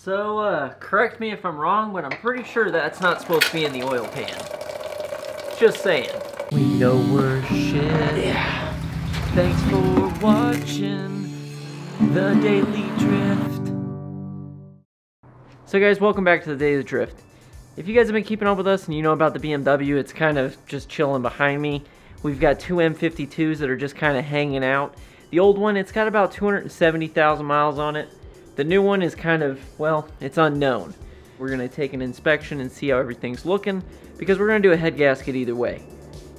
So, correct me if I'm wrong, but I'm pretty sure that's not supposed to be in the oil pan. Just saying. We know we're shit. Yeah. Thanks for watching The Daily Drift. So guys, welcome back to The Daily Drift. If you guys have been keeping up with us and you know about the BMW, it's kind of just chilling behind me. We've got two M52s that are just kind of hanging out. The old one, it's got about 270,000 miles on it. The new one is kind of, well, it's unknown. We're going to take an inspection and see how everything's looking, because we're going to do a head gasket either way.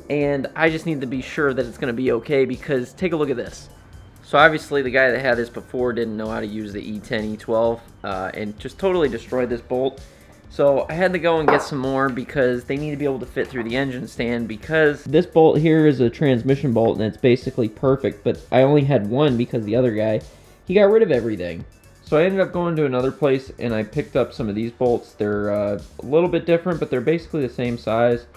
And I just need to be sure that it's going to be okay, because take a look at this. So obviously the guy that had this before didn't know how to use the E10, E12, and just totally destroyed this bolt. So I had to go and get some more because they need to be able to fit through the engine stand, because this bolt here is a transmission bolt and it's basically perfect, but I only had one because the other guy, he got rid of everything. So I ended up going to another place and I picked up some of these bolts. They're a little bit different, but they're basically the same size.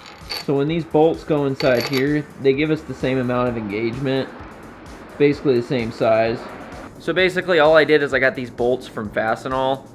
So when these bolts go inside here, they give us the same amount of engagement. Basically the same size. So basically all I did is I got these bolts from Fastenal.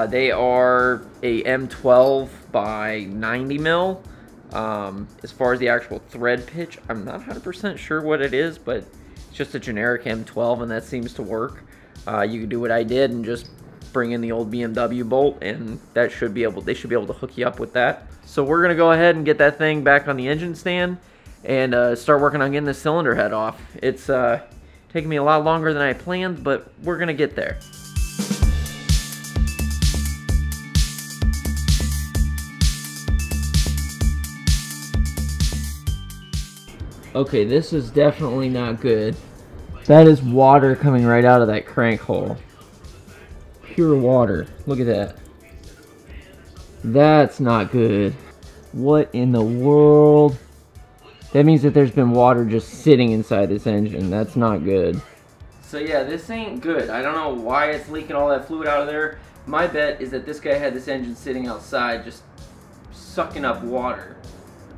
They are a M12 by 90 mil. As far as the actual thread pitch, I'm not 100% sure what it is, but it's just a generic M12 and that seems to work. You can do what I did and just bring in the old BMW bolt, and that should be able, they should be able to hook you up with that. So we're gonna go ahead and get that thing back on the engine stand and start working on getting the cylinder head off. It's taking me a lot longer than I planned, but we're gonna get there. Okay, this is definitely not good. That is water coming right out of that crank hole. Pure water. Look at that. That's not good. What in the world? That means that there's been water just sitting inside this engine. That's not good. So yeah, this ain't good. I don't know why it's leaking all that fluid out of there. My bet is that this guy had this engine sitting outside just sucking up water.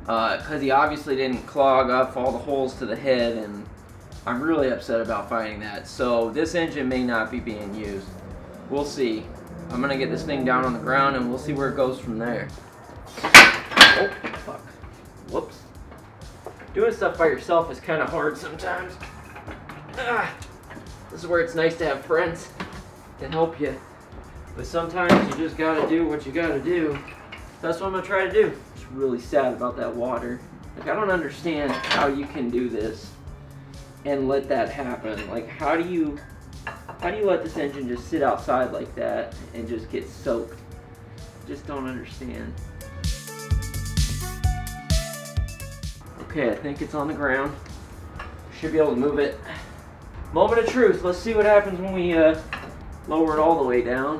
Because he obviously didn't clog up all the holes to the head, and I'm really upset about finding that. So this engine may not be being used. We'll see. I'm gonna get this thing down on the ground and we'll see where it goes from there. Oh, fuck. Whoops. Doing stuff by yourself is kind of hard sometimes. This is where it's nice to have friends to help you. But sometimes you just gotta do what you gotta do. That's what I'm gonna try to do. It's really sad about that water. Like, I don't understand how you can do this and let that happen. Like, how do you let this engine just sit outside like that and just get soaked? Just don't understand. Okay, I think it's on the ground. Should be able to move it. Moment of truth. Let's see what happens when we lower it all the way down.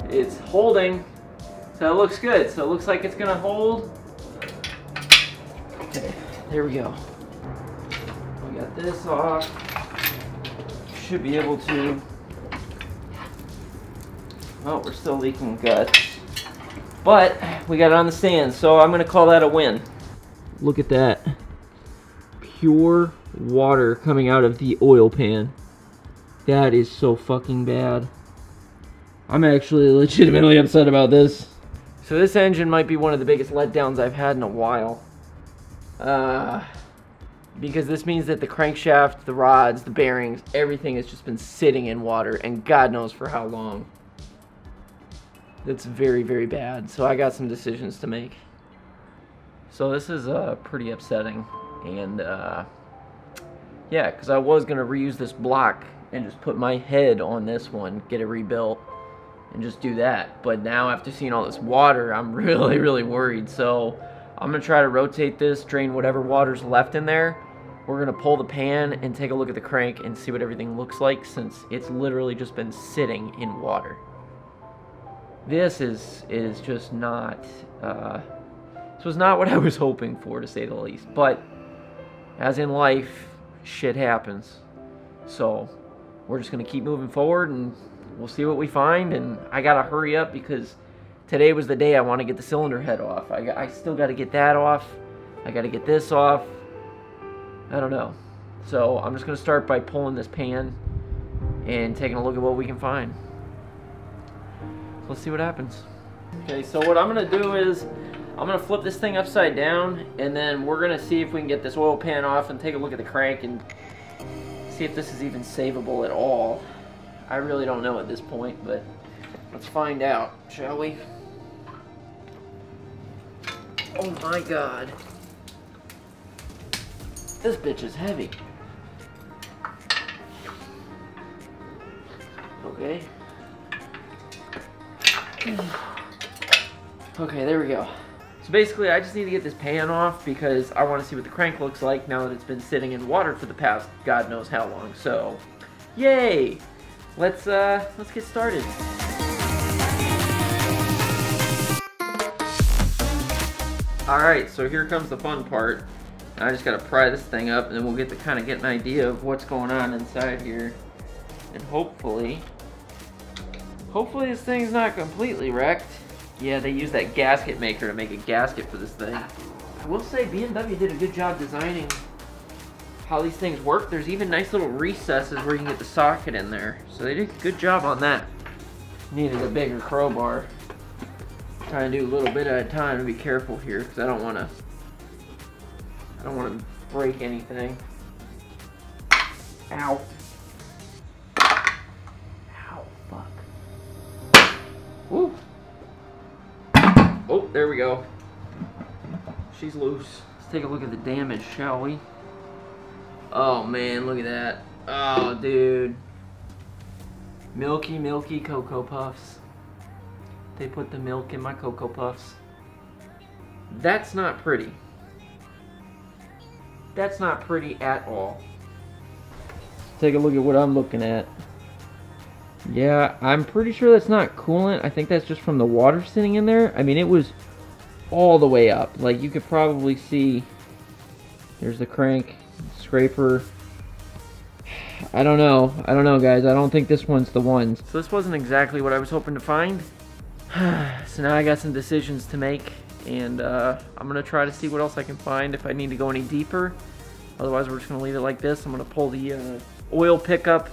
It's holding, so it looks good. So it looks like it's gonna hold. Okay, there we go. We got this off. Should be able to. Oh, we're still leaking guts. But we got it on the stand, so I'm gonna call that a win. Look at that. Pure water coming out of the oil pan. That is so fucking bad. I'm actually legitimately upset about this. So this engine might be one of the biggest letdowns I've had in a while. Because this means that the crankshaft, the rods, the bearings, everything has just been sitting in water, and God knows for how long. That's very, very bad. So I got some decisions to make. So this is pretty upsetting. And yeah, because I was going to reuse this block and just put my head on this one, get it rebuilt, and just do that. But now after seeing all this water, I'm really, really worried. So I'm going to try to rotate this, drain whatever water's left in there. We're going to pull the pan and take a look at the crank and see what everything looks like, since it's literally just been sitting in water. This is just not, this was not what I was hoping for, to say the least. But as in life, shit happens. So we're just going to keep moving forward and we'll see what we find. And I got to hurry up because today was the day I want to get the cylinder head off. I still got to get that off. I got to get this off. I don't know. So I'm just going to start by pulling this pan and taking a look at what we can find. So let's see what happens. Okay, so what I'm gonna do is I'm gonna flip this thing upside down, and then we're gonna see if we can get this oil pan off and take a look at the crank and see if this is even savable at all. I really don't know at this point, but let's find out, shall we? Oh my God. This bitch is heavy. Okay. Okay, there we go. So basically, I just need to get this pan off because I want to see what the crank looks like now that it's been sitting in water for the past God knows how long. So, yay! Let's get started. Alright, so here comes the fun part. I just gotta pry this thing up, and then we'll get to kind of get an idea of what's going on inside here. And hopefully this thing's not completely wrecked. Yeah, they used that gasket maker to make a gasket for this thing. I will say BMW did a good job designing how these things work. There's even nice little recesses where you can get the socket in there. So they did a good job on that. Needed a bigger crowbar. Trying to do a little bit at a time to be careful here because I don't want to break anything. Ow. Ow, fuck. Woo. Oh, there we go. She's loose. Let's take a look at the damage, shall we? Oh man, look at that. Oh, dude. Milky, milky Cocoa Puffs. They put the milk in my Cocoa Puffs. That's not pretty. That's not pretty at all. Take a look at what I'm looking at. Yeah, I'm pretty sure that's not coolant. I think that's just from the water sitting in there. I mean, it was all the way up. Like, you could probably see. There's the crank, scraper. I don't know. I don't know, guys. I don't think this one's the one. So this wasn't exactly what I was hoping to find. So now I got some decisions to make. And I'm going to try to see what else I can find if I need to go any deeper. Otherwise, we're just going to leave it like this. I'm going to pull the oil pickup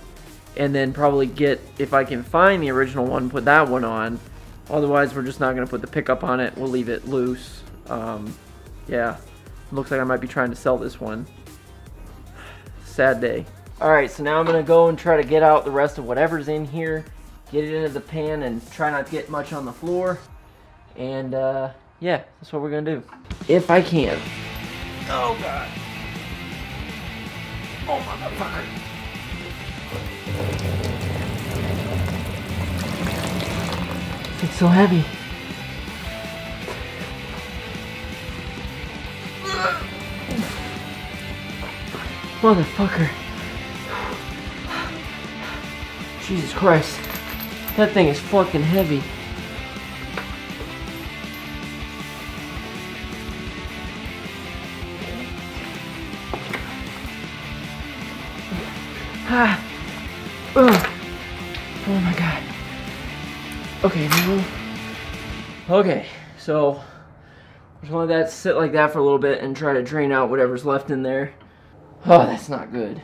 and then probably get, if I can find the original one, put that one on. Otherwise, we're just not going to put the pickup on it. We'll leave it loose. Yeah, looks like I might be trying to sell this one. Sad day. Alright, so now I'm going to go and try to get out the rest of whatever's in here. Get it into the pan and try not to get much on the floor. And, yeah, that's what we're going to do. If I can. Oh, God. Oh, motherfucker. It's so heavy. Motherfucker. Jesus Christ. That thing is fucking heavy. Ah. Ugh. Oh my God. Okay, now. Okay, so I'm just gonna let that sit like that for a little bit and try to drain out whatever's left in there. Oh, that's not good.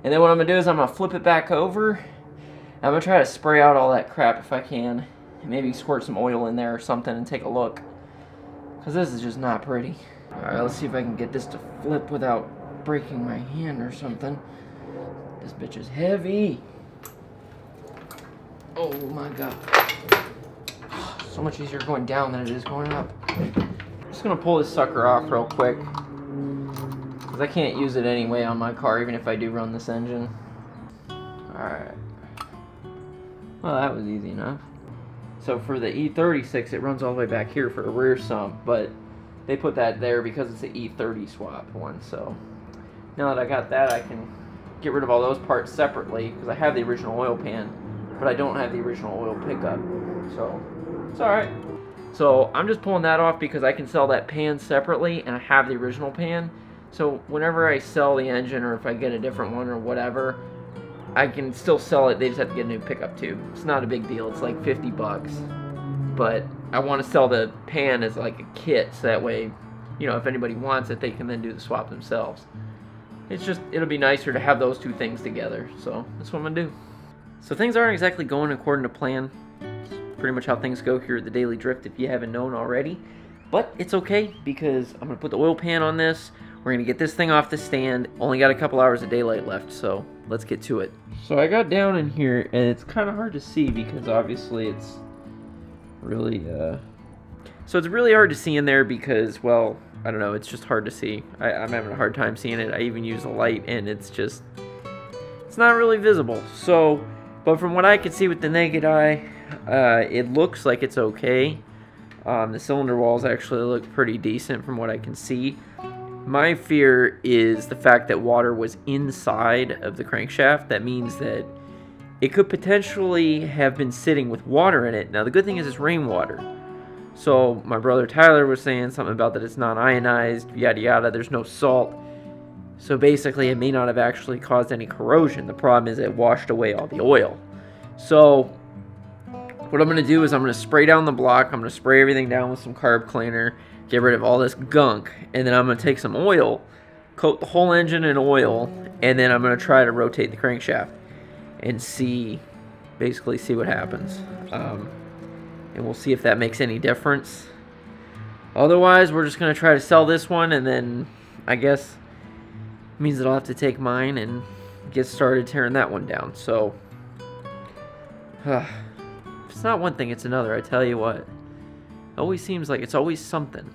And then what I'm gonna do is I'm gonna flip it back over. I'm gonna try to spray out all that crap if I can. And maybe squirt some oil in there or something and take a look. Because this is just not pretty. Alright, let's see if I can get this to flip without breaking my hand or something. This bitch is heavy. Oh my God. So much easier going down than it is going up. I'm just gonna pull this sucker off real quick. Because I can't use it anyway on my car, even if I do run this engine. Alright. Well, that was easy enough. So for the E36, it runs all the way back here for a rear sump, but they put that there because it's an E30 swap one. So now that I got that, I can get rid of all those parts separately because I have the original oil pan, but I don't have the original oil pickup. So it's alright. So I'm just pulling that off because I can sell that pan separately and I have the original pan. So whenever I sell the engine or if I get a different one or whatever, I can still sell it. They just have to get a new pickup tube. It's not a big deal. It's like 50 bucks. But I want to sell the pan as like a kit so that way, you know, if anybody wants it, they can then do the swap themselves. it'll be nicer to have those two things together. So that's what I'm gonna do. So things aren't exactly going according to plan. It's pretty much how things go here at the Daily Drift if you haven't known already. But it's okay because I'm gonna put the oil pan on this. We're gonna get this thing off the stand. Only got a couple hours of daylight left, so let's get to it. So I got down in here and it's kind of hard to see because obviously it's really so it's really hard to see in there because, well, I don't know, it's just hard to see. I'm having a hard time seeing it. I even use a light and it's not really visible. So, but from what I could see with the naked eye, it looks like it's okay. The cylinder walls actually look pretty decent from what I can see. My fear is the fact that water was inside of the crankshaft. That means that it could potentially have been sitting with water in it. Now, the good thing is it's rainwater. So my brother Tyler was saying something about that it's not ionized, yada yada, there's no salt. So basically it may not have actually caused any corrosion. The problem is it washed away all the oil. So what I'm going to do is I'm going to spray down the block. I'm going to spray everything down with some carb cleaner, get rid of all this gunk, and then I'm going to take some oil, coat the whole engine in oil, and then I'm going to try to rotate the crankshaft and basically see what happens. And we'll see if that makes any difference. Otherwise, we're just going to try to sell this one, and then I guess it means that I'll have to take mine and get started tearing that one down. So, if it's not one thing, it's another, I tell you what. It always seems like it's always something.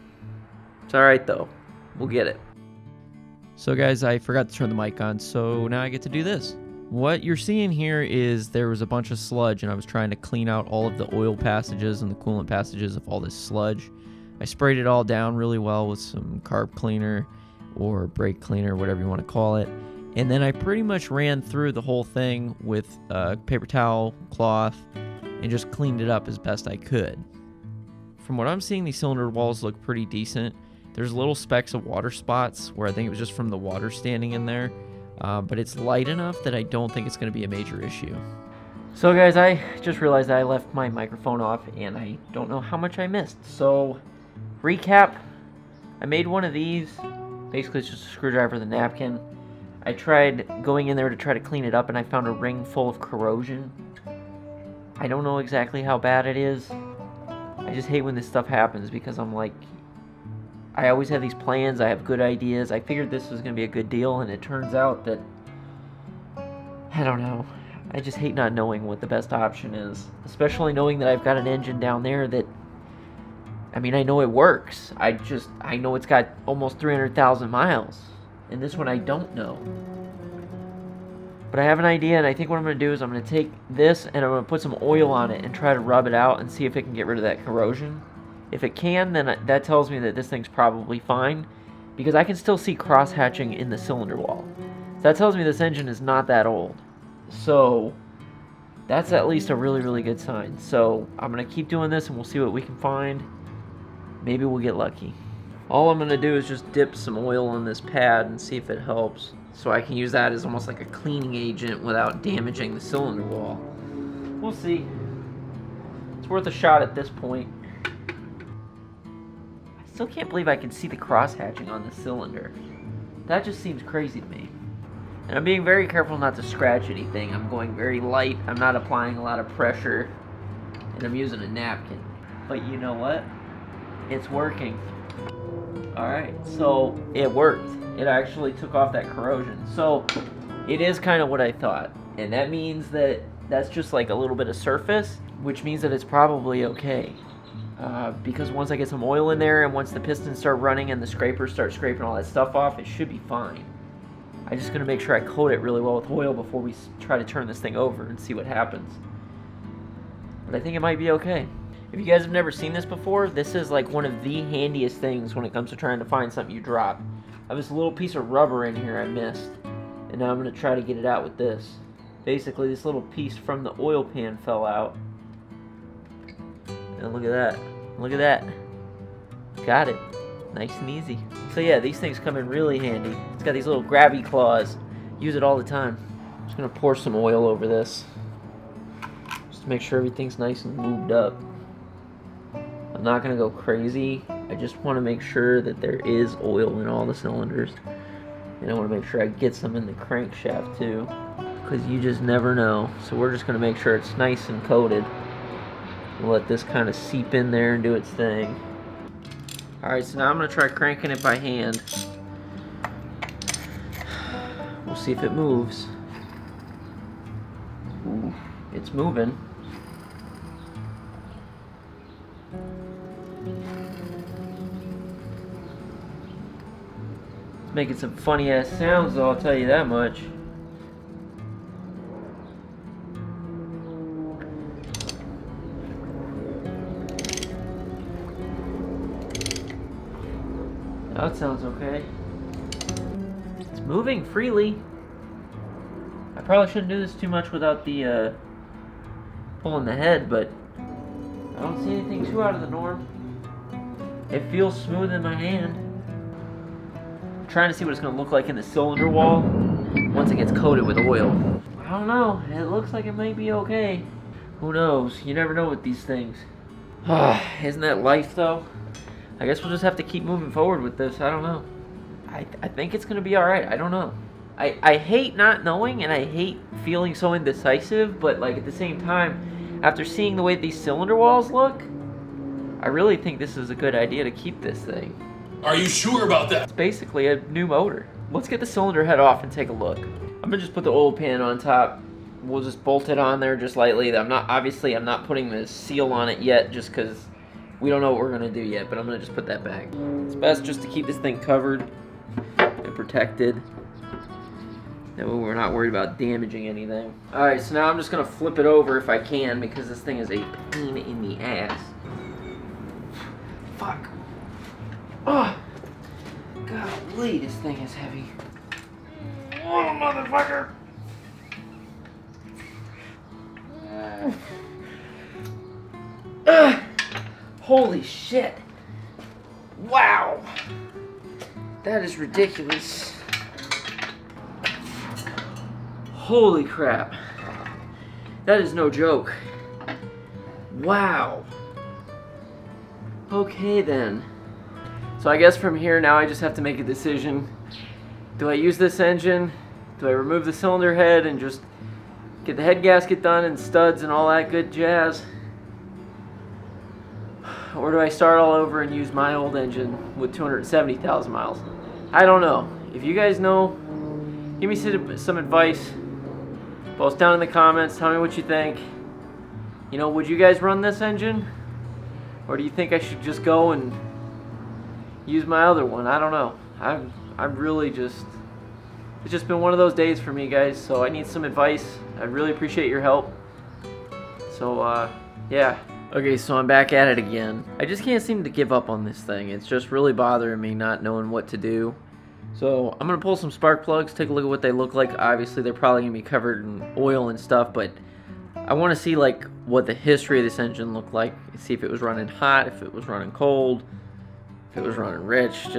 It's alright, though. We'll get it. So, guys, I forgot to turn the mic on, so now I get to do this. What you're seeing here is there was a bunch of sludge, and I was trying to clean out all of the oil passages and the coolant passages of all this sludge. I sprayed it all down really well with some carb cleaner or brake cleaner, whatever you want to call it. And then I pretty much ran through the whole thing with paper towel, cloth, and just cleaned it up as best I could. From what I'm seeing, these cylinder walls look pretty decent. There's little specks of water spots where I think it was just from the water standing in there. But it's light enough that I don't think it's going to be a major issue. So guys, I just realized I left my microphone off and I don't know how much I missed. So, recap, I made one of these. Basically it's just a screwdriver with a napkin. I tried going in there to try to clean it up and I found a ring full of corrosion. I don't know exactly how bad it is. I just hate when this stuff happens because I'm like, I always have these plans, I have good ideas. I figured this was going to be a good deal, and it turns out that, I don't know. I just hate not knowing what the best option is. Especially knowing that I've got an engine down there that, I mean, I know it works. I know it's got almost 300,000 miles. And this one I don't know. But I have an idea, and I think what I'm going to do is I'm going to take this, and I'm going to put some oil on it and try to rub it out and see if it can get rid of that corrosion. If it can, then that tells me that this thing's probably fine, because I can still see cross-hatching in the cylinder wall. So that tells me this engine is not that old. So that's at least a really, really good sign. So I'm going to keep doing this and we'll see what we can find. Maybe we'll get lucky. All I'm going to do is just dip some oil on this pad and see if it helps. So I can use that as almost like a cleaning agent without damaging the cylinder wall. We'll see. It's worth a shot at this point. Still can't believe I can see the cross-hatching on the cylinder. That just seems crazy to me. And I'm being very careful not to scratch anything. I'm going very light. I'm not applying a lot of pressure. And I'm using a napkin. But you know what? It's working. Alright, so it worked. It actually took off that corrosion. So it is kind of what I thought. And that means that that's just like a little bit of surface, which means that it's probably okay. Because once I get some oil in there and once the pistons start running and the scrapers start scraping all that stuff off, it should be fine. I'm just going to make sure I coat it really well with oil before we try to turn this thing over and see what happens. But I think it might be okay. If you guys have never seen this before, this is like one of the handiest things when it comes to trying to find something you drop. I have this little piece of rubber in here I missed, and now I'm going to try to get it out with this. Basically, this little piece from the oil pan fell out. And look at that. Look at that. Got it. Nice and easy. So yeah, these things come in really handy. It's got these little grabby claws. Use it all the time. I'm just going to pour some oil over this, just to make sure everything's nice and lubed up. I'm not going to go crazy. I just want to make sure that there is oil in all the cylinders. And I want to make sure I get some in the crankshaft too, because you just never know. So we're just going to make sure it's nice and coated. We'll let this kind of seep in there and do its thing. Alright, so now I'm going to try cranking it by hand. We'll see if it moves. Ooh, it's moving. It's making some funny ass sounds though, I'll tell you that much. That sounds okay. It's moving freely. I probably shouldn't do this too much without the pulling the head, but I don't see anything too out of the norm. It feels smooth in my hand. I'm trying to see what it's going to look like in the cylinder wall once it gets coated with oil. I don't know. It looks like it might be okay. Who knows? You never know with these things. Isn't that life though? I guess we'll just have to keep moving forward with this. I don't know. I think it's going to be alright. I don't know. I hate not knowing, and I hate feeling so indecisive, but like at the same time, after seeing the way these cylinder walls look, I really think this is a good idea to keep this thing. Are you sure about that? It's basically a new motor. Let's get the cylinder head off and take a look. I'm gonna just put the oil pan on top. We'll just bolt it on there just lightly. I'm not putting the seal on it yet, just because we don't know what we're gonna do yet, but I'm gonna just put that back. It's best just to keep this thing covered and protected. That way we're not worried about damaging anything. Alright, so now I'm just gonna flip it over if I can, because this thing is a pain in the ass. Fuck. Oh, golly, this thing is heavy. Oh, motherfucker. Holy shit. Wow. That is ridiculous. Holy crap. That is no joke. Wow. Okay then. So I guess from here now I just have to make a decision. Do I use this engine? Do I remove the cylinder head and just get the head gasket done and studs and all that good jazz? Or do I start all over and use my old engine with 270,000 miles? I don't know. If you guys know, give me some advice. Post down in the comments, tell me what you think. You know, would you guys run this engine? Or do you think I should just go and use my other one? I don't know. I'm really just, it's just been one of those days for me, guys, so I need some advice. I really appreciate your help. So, yeah. Okay, so I'm back at it again. I just can't seem to give up on this thing. It's just really bothering me not knowing what to do. So I'm gonna pull some spark plugs, take a look at what they look like. Obviously they're probably gonna be covered in oil and stuff, but I want to see like what the history of this engine looked like. See if it was running hot, if it was running cold, if it was running rich. I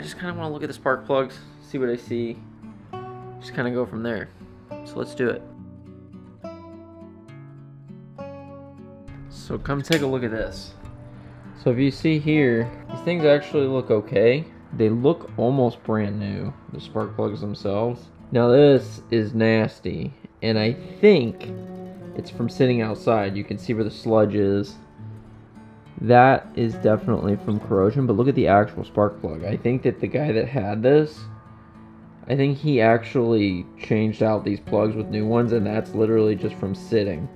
just kind of want to look at the spark plugs, see what I see, just kind of go from there. So let's do it. So come take a look at this. So if you see here, these things actually look okay. They look almost brand new, the spark plugs themselves. Now this is nasty, and I think it's from sitting outside. You can see where the sludge is. That is definitely from corrosion, but look at the actual spark plug. I think that the guy that had this, I think he actually changed out these plugs with new ones, and that's literally just from sitting.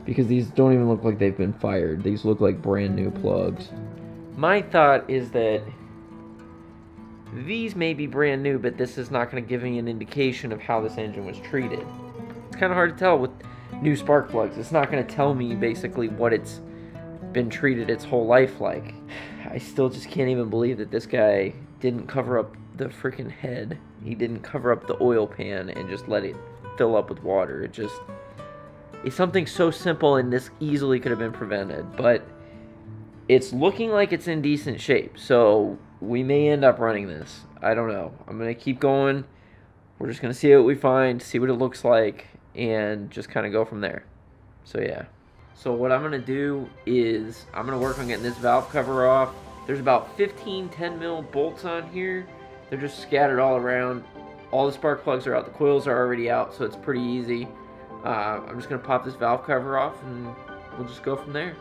Because these don't even look like they've been fired. These look like brand new plugs. My thought is that these may be brand new, but this is not going to give me an indication of how this engine was treated. It's kind of hard to tell with new spark plugs. It's not going to tell me basically what it's been treated its whole life like. I still just can't even believe that this guy didn't cover up the freaking head. He didn't cover up the oil pan and just let it fill up with water. It's something so simple, and this easily could have been prevented, but it's looking like it's in decent shape, so we may end up running this. I don't know. I'm going to keep going. We're just going to see what we find, see what it looks like, and just kind of go from there. So yeah. So what I'm going to do is I'm going to work on getting this valve cover off. There's about 15 10 mil bolts on here. They're just scattered all around. all the spark plugs are out. The coils are already out, so it's pretty easy. I'm just going to pop this valve cover off and we'll just go from there.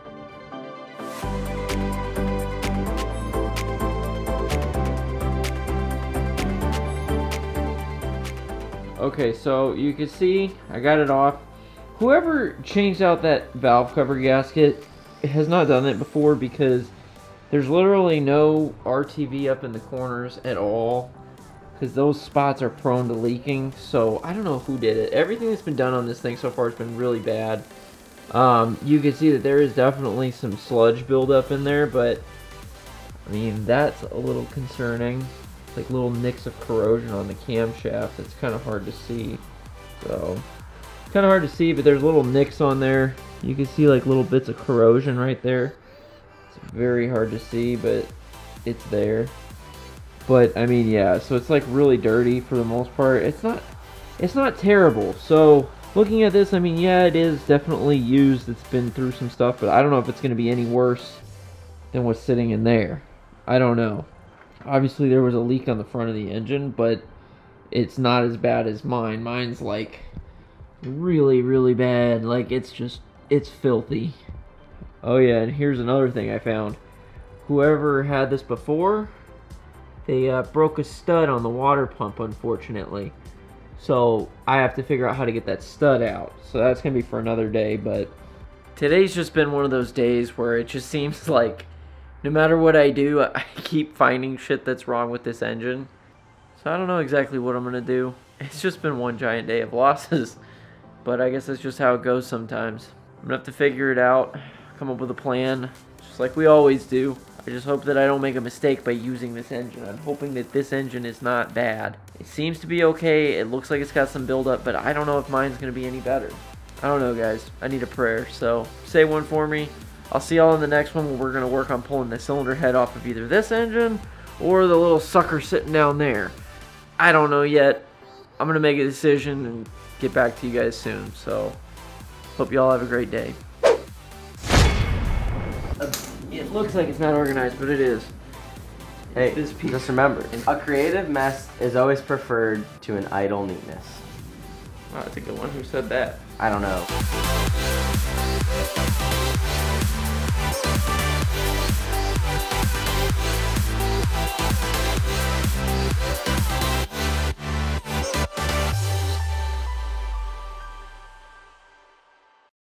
Okay, so you can see I got it off. Whoever changed out that valve cover gasket has not done it before, because there's literally no RTV up in the corners at all, because those spots are prone to leaking. So I don't know who did it. Everything that's been done on this thing so far has been really bad. You can see that there is definitely some sludge buildup in there, but I mean, that's a little concerning. Like little nicks of corrosion on the camshaft. It's kind of hard to see. So it's kind of hard to see, but there's little nicks on there. You can see like little bits of corrosion right there. It's very hard to see, but it's there. But I mean, yeah, so it's like really dirty for the most part. It's not terrible. So looking at this, I mean, yeah, it is definitely used. It's been through some stuff, but I don't know if it's going to be any worse than what's sitting in there. I don't know. Obviously there was a leak on the front of the engine, but it's not as bad as mine. Mine's like really, really bad. Like it's filthy. Oh yeah, and here's another thing I found. Whoever had this before, they broke a stud on the water pump, unfortunately. So I have to figure out how to get that stud out. So that's gonna be for another day, but today's just been one of those days where it just seems like no matter what I do, I keep finding shit that's wrong with this engine. So I don't know exactly what I'm going to do. It's just been one giant day of losses. But I guess that's just how it goes sometimes. I'm going to have to figure it out, come up with a plan, just like we always do. I just hope that I don't make a mistake by using this engine. I'm hoping that this engine is not bad. It seems to be okay. It looks like it's got some buildup, but I don't know if mine's going to be any better. I don't know, guys. I need a prayer. So say one for me. I'll see y'all in the next one where we're going to work on pulling the cylinder head off of either this engine or the little sucker sitting down there. I don't know yet. I'm going to make a decision and get back to you guys soon. So, hope y'all have a great day. It looks like it's not organized, but it is. Hey, just remember, a creative mess is always preferred to an idle neatness. Wow, that's a good one. Who said that? I don't know.